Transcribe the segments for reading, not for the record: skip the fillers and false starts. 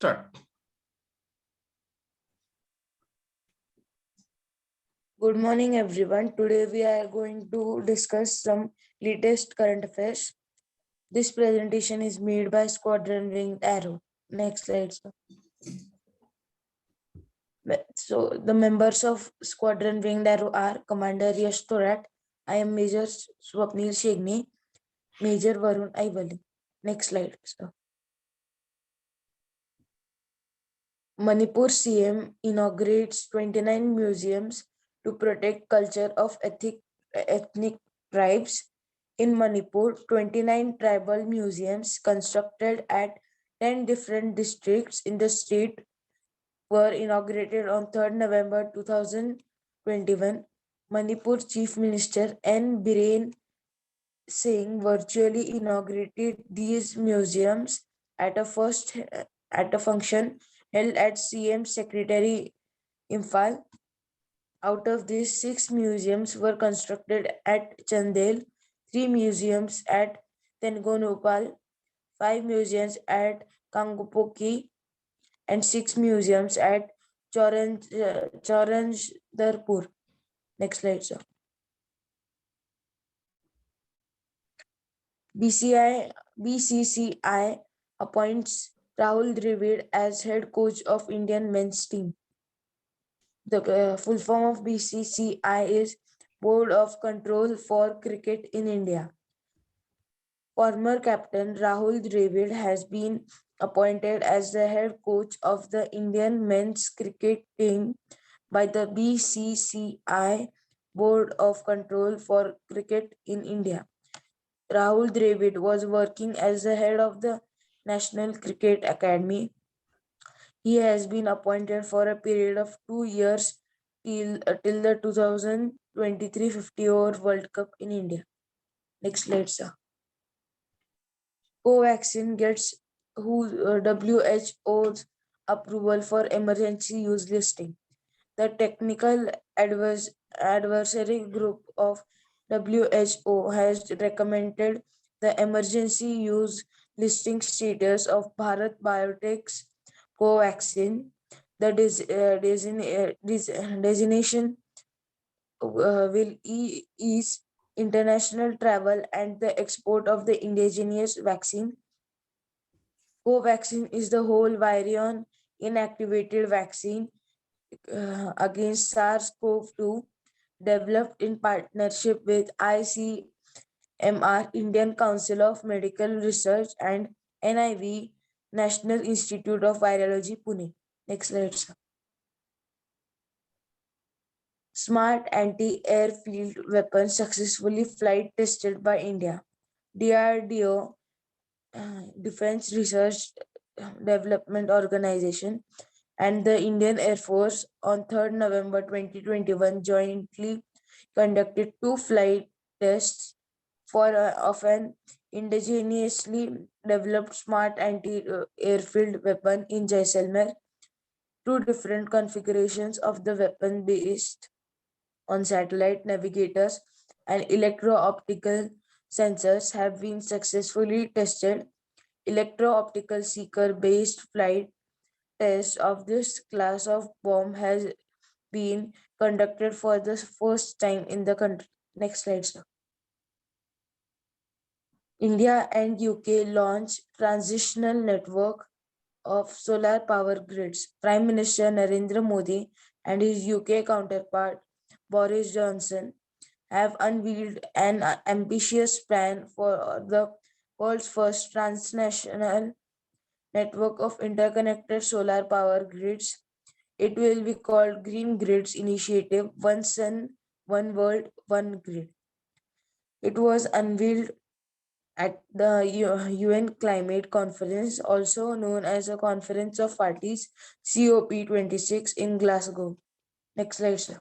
Start. Good morning, everyone. Today we are going to discuss some latest current affairs. This presentation is made by Squadron Winged Arrow. Next slide, sir. So, the members of Squadron Winged Arrow are Commander Yash Thorat, I am Major Swapnil Shegne, Major Varun Aivali. Next slide, sir. Manipur CM inaugurates 29 museums to protect culture of ethnic tribes. In Manipur, 29 tribal museums constructed at 10 different districts in the state were inaugurated on 3rd November 2021. Manipur Chief Minister N. Biren Singh virtually inaugurated these museums at a function held at CM Secretary Imphal. Out of these, 6 museums were constructed at Chandel, 3 museums at Tengonopal, 5 museums at Kangopoki, and 6 museums at Charanjdarpur. Next slide, sir. BCCI appoints Rahul Dravid as head coach of Indian men's team. The full form of BCCI is Board of Control for Cricket in India. Former captain Rahul Dravid has been appointed as the head coach of the Indian men's cricket team by the BCCI, Board of Control for Cricket in India. Rahul Dravid was working as the head of the National Cricket Academy. He has been appointed for a period of 2 years till the 2023 50 over World Cup in India. Next slide, sir. Covaxin gets WHO's approval for emergency use listing. The technical advisory group of WHO has recommended the emergency use listing status of Bharat Biotech's Covaxin. The designation will ease international travel and the export of the indigenous vaccine. Covaxin is the whole virion inactivated vaccine against SARS-CoV-2 developed in partnership with ICMR, Indian Council of Medical Research, and NIV, National Institute of Virology, Pune. Next slide, sir. Smart anti-airfield weapon successfully flight tested by India. DRDO, Defense Research Development Organization, and the Indian Air Force on 3rd November 2021 jointly conducted 2 flight tests of an indigenously developed smart anti-airfield weapon in Jaisalmer. 2 different configurations of the weapon based on satellite navigators and electro-optical sensors have been successfully tested. Electro-optical seeker-based flight test of this class of bomb has been conducted for the first time in the country. Next slide, sir. India and UK launch transitional network of solar power grids. Prime Minister Narendra Modi and his UK counterpart Boris Johnson have unveiled an ambitious plan for the world's first transnational network of interconnected solar power grids. It will be called Green Grids Initiative, One Sun, One World, One Grid. It was unveiled at the UN Climate Conference, also known as a Conference of Parties, COP26 in Glasgow. Next slide, sir.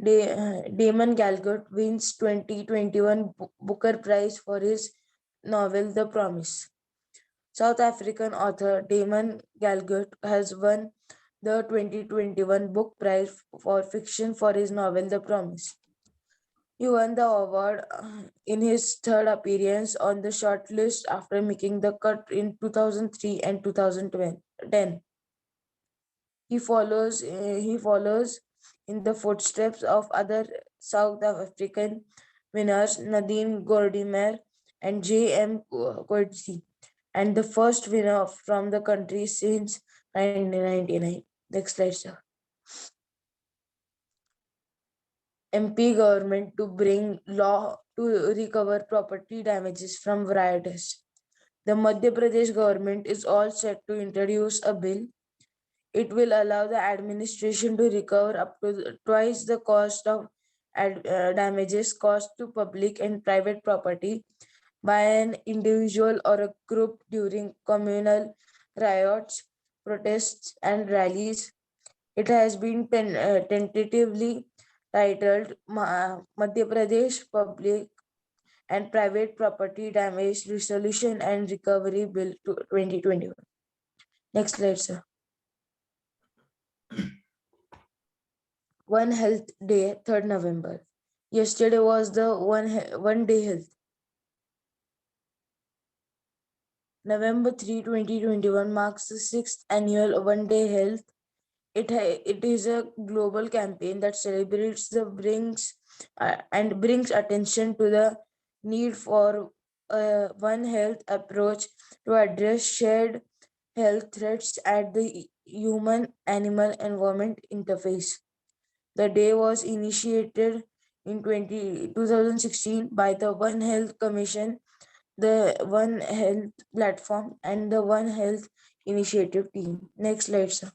Damon Galgut wins 2021 Booker Prize for his novel The Promise. South African author Damon Galgut has won the 2021 Book Prize for Fiction for his novel The Promise. He won the award in his third appearance on the shortlist after making the cut in 2003 and 2010. He follows in the footsteps of other South African winners Nadine Gordimer and J.M. Coetzee, and the first winner from the country since 1999. Next slide, sir. MP government to bring law to recover property damages from rioters. The Madhya Pradesh government is all set to introduce a bill. It will allow the administration to recover up to twice the cost of damages caused to public and private property by an individual or a group during communal riots, protests, and rallies. It has been tentatively titled Madhya Pradesh Public and Private Property Damage Resolution and Recovery Bill 2021. Next slide, sir. One Health Day, 3rd November. Yesterday was the One Day Health. November 3, 2021 marks the 6th annual One Day Health. It is a global campaign that celebrates the brings attention to the need for a One Health approach to address shared health threats at the human animal environment interface. The day was initiated in 2016 by the One Health Commission, the One Health Platform, and the One Health Initiative team. Next slide, sir.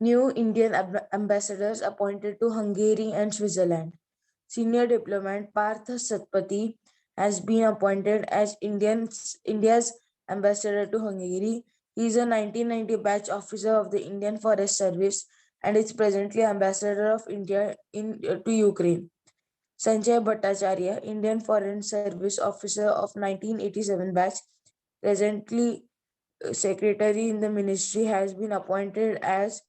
New Indian ambassadors appointed to Hungary and Switzerland. Senior diplomat Parth Satpathy has been appointed as India's ambassador to Hungary. He is a 1990 batch officer of the Indian Forest Service and is presently ambassador of India to Ukraine. Sanjay Bhattacharya, Indian Foreign Service officer of 1987 batch, presently secretary in the ministry, has been appointed as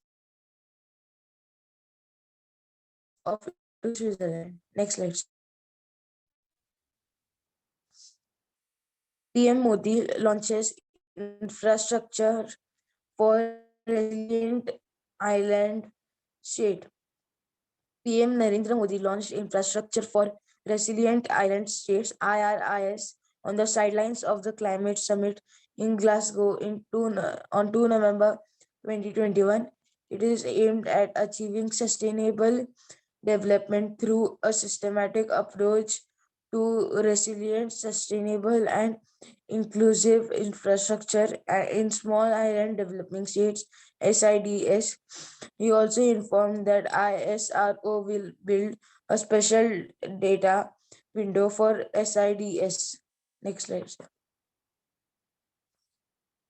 of to Switzerland. Next slide. PM Modi launches infrastructure for resilient island state. PM Narendra Modi launched Infrastructure for Resilient Island States (IRIS) on the sidelines of the Climate Summit in Glasgow on 2 November 2021. It is aimed at achieving sustainable development through a systematic approach to resilient, sustainable, and inclusive infrastructure in small island developing states (SIDS). He also informed that ISRO will build a special data window for SIDS. Next slide.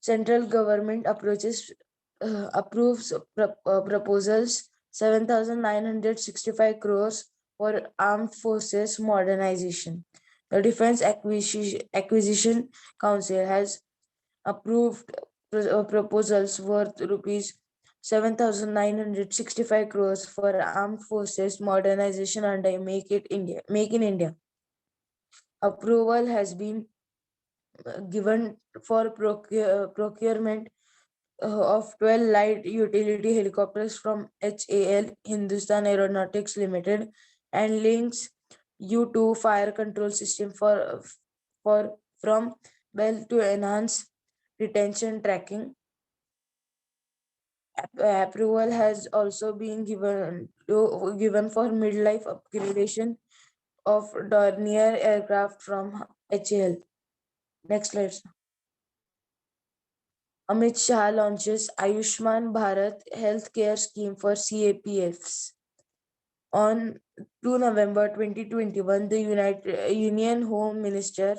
Central government approves proposals 7,965 crores for armed forces modernization. The Defense Acquisition Council has approved proposals worth rupees 7,965 crores for armed forces modernization under Make in India. Approval has been given for procurement of 12 light utility helicopters from HAL Hindustan Aeronautics Limited and links U2 fire control system for from Bell to enhance retention tracking. Approval has also been given for midlife upgradation of Dornier aircraft from HAL. Next slide. Amit Shah launches Ayushman Bharat healthcare scheme for CAPFs. On 2 November 2021, the Union Home Minister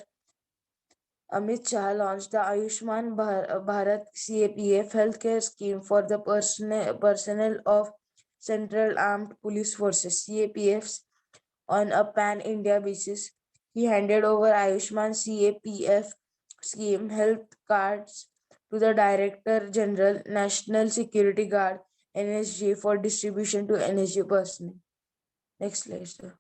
Amit Shah launched the Ayushman Bharat CAPF healthcare scheme for the personnel of Central Armed Police Forces CAPFs on a pan-India basis. He handed over Ayushman CAPF scheme health cards to the Director General National Security Guard NSG for distribution to NSG personnel. Next slide, sir.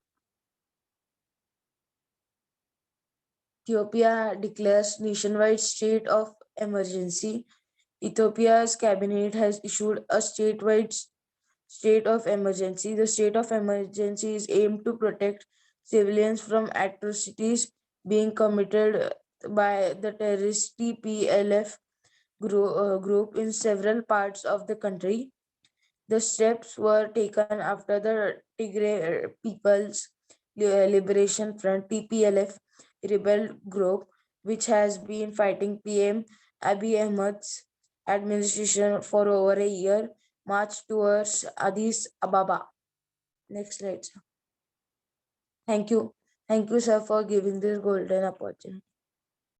Ethiopia declares nationwide state of emergency. Ethiopia's cabinet has issued a statewide state of emergency. The state of emergency is aimed to protect civilians from atrocities being committed by the terrorist TPLF group in several parts of the country. The steps were taken after the Tigray People's Liberation Front (TPLF) rebel group, which has been fighting PM Abiy Ahmed's administration for over a year, marched towards Addis Ababa. Next slide, sir. Thank you. Thank you, sir, for giving this golden opportunity.